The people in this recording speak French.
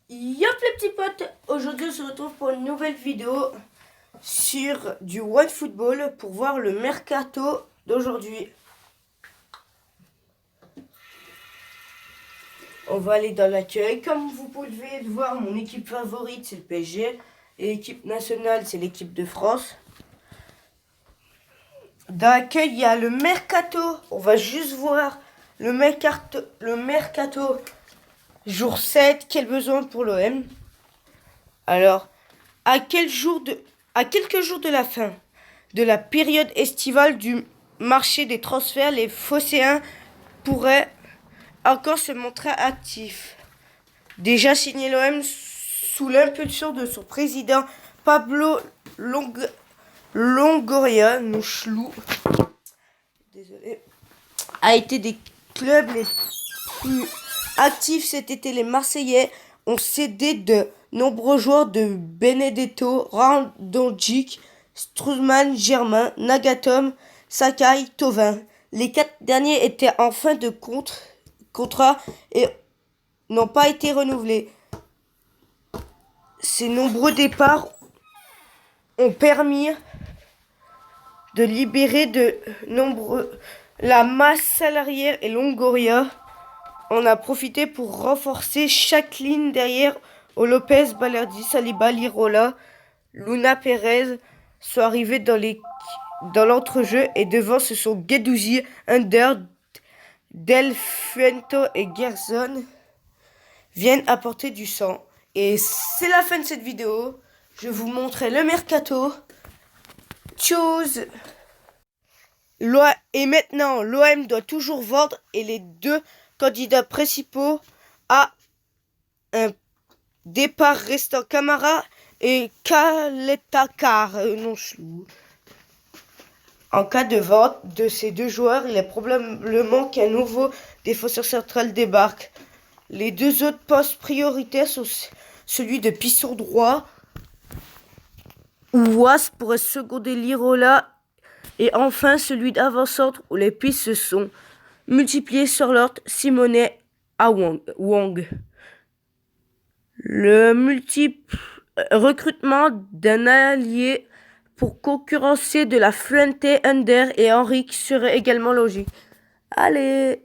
Yop les petits potes, aujourd'hui on se retrouve pour une nouvelle vidéo sur du OneFootball pour voir le mercato d'aujourd'hui. On va aller dans l'accueil. Comme vous pouvez le voir, mon équipe favorite c'est le PSG et l'équipe nationale c'est l'équipe de France. Dans l'accueil il y a le mercato. On va juste voir le mercato jour 7, quel besoin pour l'OM. Alors, à quelques jours de la fin de la période estivale du marché des transferts, les Phocéens pourraient encore se montrer actifs. Déjà signé l'OM sous l'impulsion de son président Pablo Longoria, a été des clubs les plus actifs cet été. Les Marseillais ont cédé de nombreux joueurs de Benedetto, Randonjic, Strootman, Germain, Nagatomo, Sakai, Thauvin. Les 4 derniers étaient en fin de contrat et n'ont pas été renouvelés. Ces nombreux départs ont permis de libérer de nombreux la masse salariale et Longoria en a profité pour renforcer chaque ligne derrière au Lopez, Balerdi, Saliba, Lirola, Luna Perez sont arrivés dans l'entrejeu et devant ce sont Guendouzi, Under, Del Fuento et Gerson viennent apporter du sang. Et c'est la fin de cette vidéo. Je vous montrerai le mercato. Tchuss. Et maintenant, l'OM doit toujours vendre et les deux candidats principaux à un départ restant Camara et Kaletakar. En cas de vente de ces deux joueurs, il est probablement qu'un nouveau défenseur central débarque. Les deux autres postes prioritaires sont celui de piston droit, où Was pourrait seconder Lirola, et enfin celui d'avant-centre où les pistes se sont multipliées sur l'ordre Simonet à Wang. Le multiple recrutement d'un allié pour concurrencer de la Fuente, Under et Henrique serait également logique. Allez!